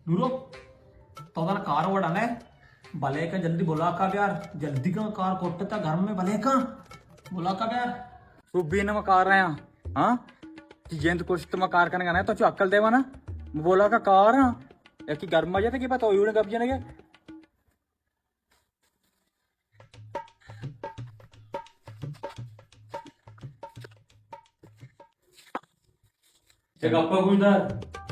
neuro तो car वडाने भले का जल्दी बोला का यार जल्दी का कार कोटता घर में भले का बोला का यार तू भी ना कार रहे हैं हाँ जेंत कुछ तो कार करने का तो अक्कल देवा ना बोला का कार हाँ या कि घर में जाते कि पता हो कब जाने के गप्पा कुछ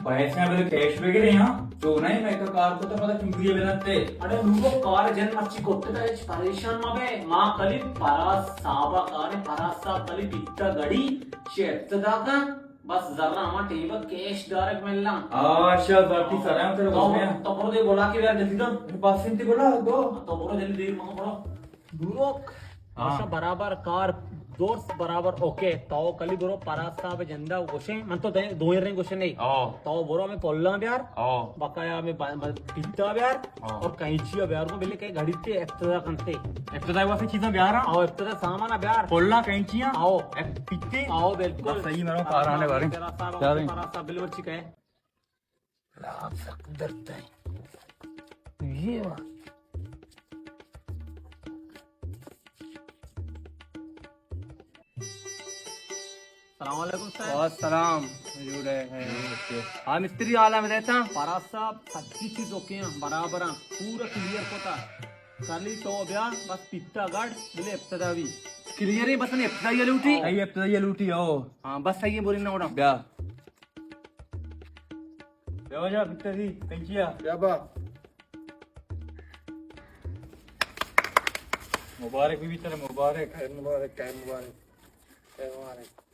पैसे मेरे कैश वगैरह यहाँ तो नहीं मैं तो कार को तो पता चुंकरी बेनते अरे नूरो कार जन मच्छी कोटता परेशान मगे माँ कली परास साबा कार परासा कली पित्ता गड़ी शेत्ता का बस जरा हमारा टेबल कैश डायरेक्ट मिलना अच्छा बाकी सारा तेरे तो बस में तो बोलो दे बोला कि यार जल्दी दो पास से बोला दो तो बोलो जल्दी दे मगर बोलो दूरो आशा बराबर कार दोस्त बराबर ओके तो कली बोरो परासा पे जंदा गोशे मन तो दो ही गोशे नहीं तो बोरो में पोल्ला यार बकाया में पित्ता यार और कैंची यार को बिल्ले कहीं घड़ी ते एक्स्ट्रा करते एक्स्ट्रा वाला चीजें ब्याह रहा आओ एक्स्ट्रा सामान यार पोल्ला कैंचियां आओ पित्ते आओ बिल्कुल सही मेरा कार आने वाले परासा बिल बच्ची कहे लाभ सक डरता है ये सलाम हाँ मिस्त्री आला में रहता परास साहब सच्ची चीज ओके हैं बराबर हैं पूरा क्लियर होता खाली तो ब्याह बस पित्ता गाड़ बिले इब्तदा भी क्लियर ही बस ने इब्तिदाई लूटी सही अब तो ये लूटी हो हाँ बस सही है बोली ना उड़ा ब्याह ब्याह जा पित्ता दी कैंचिया क्या मुबारक भी तेरे मुबारक खैर मुबारक खैर मुबारक खैर मुबारक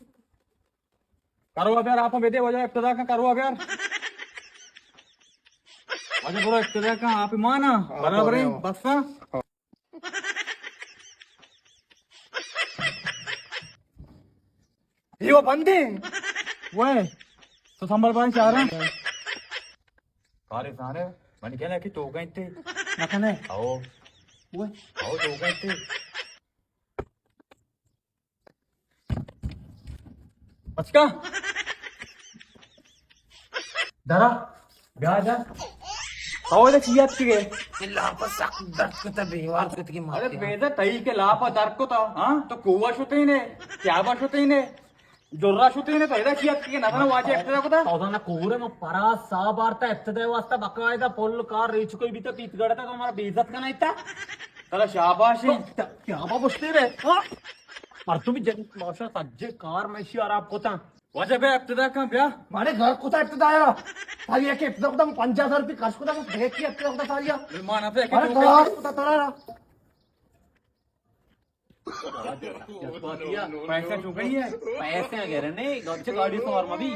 करो अब यार आप बेटे हो जाए इब्तिदा का करो अब यार अच्छा बोलो इब्तिदा का आप माना बराबर है बस ना ये वो बंदे वो है तो संभल पाए चाह रहे हैं सारे सारे मन कहना कि तो गए थे नखने आओ वो आओ तो गए थे बचका धरा ब्याह जा आओ इधर चिया के अरे बेजा तई के लाप दर को तो हाँ तो कुआ शुते ही ने क्या बात शुते ही ने जोर्रा शुते ही ने तो इधर चिया के ना वाजे एक्टर को था औदाना कोरे में परास साहब आरता इब्तदा वास्ता बकायदा पोल कार रेच कोई भी तो पीत गड़ा था तो हमारा बेइज्जत का नहीं था चलो शाबाश क्या बाबूश्ते रे पर तुम जन माशा सज्जे कार में शी आप को था वजह बे इब्तिदा का ब्याह माने घर को इब्तिदा आया सारी एक इब्तिदा को 50,000 रुपये खर्च को देख के इब्तिदा को सारी माना पे अरे कार को तरा पैसा चुका ही है पैसे कह रहे नहीं गाड़ी से और मभी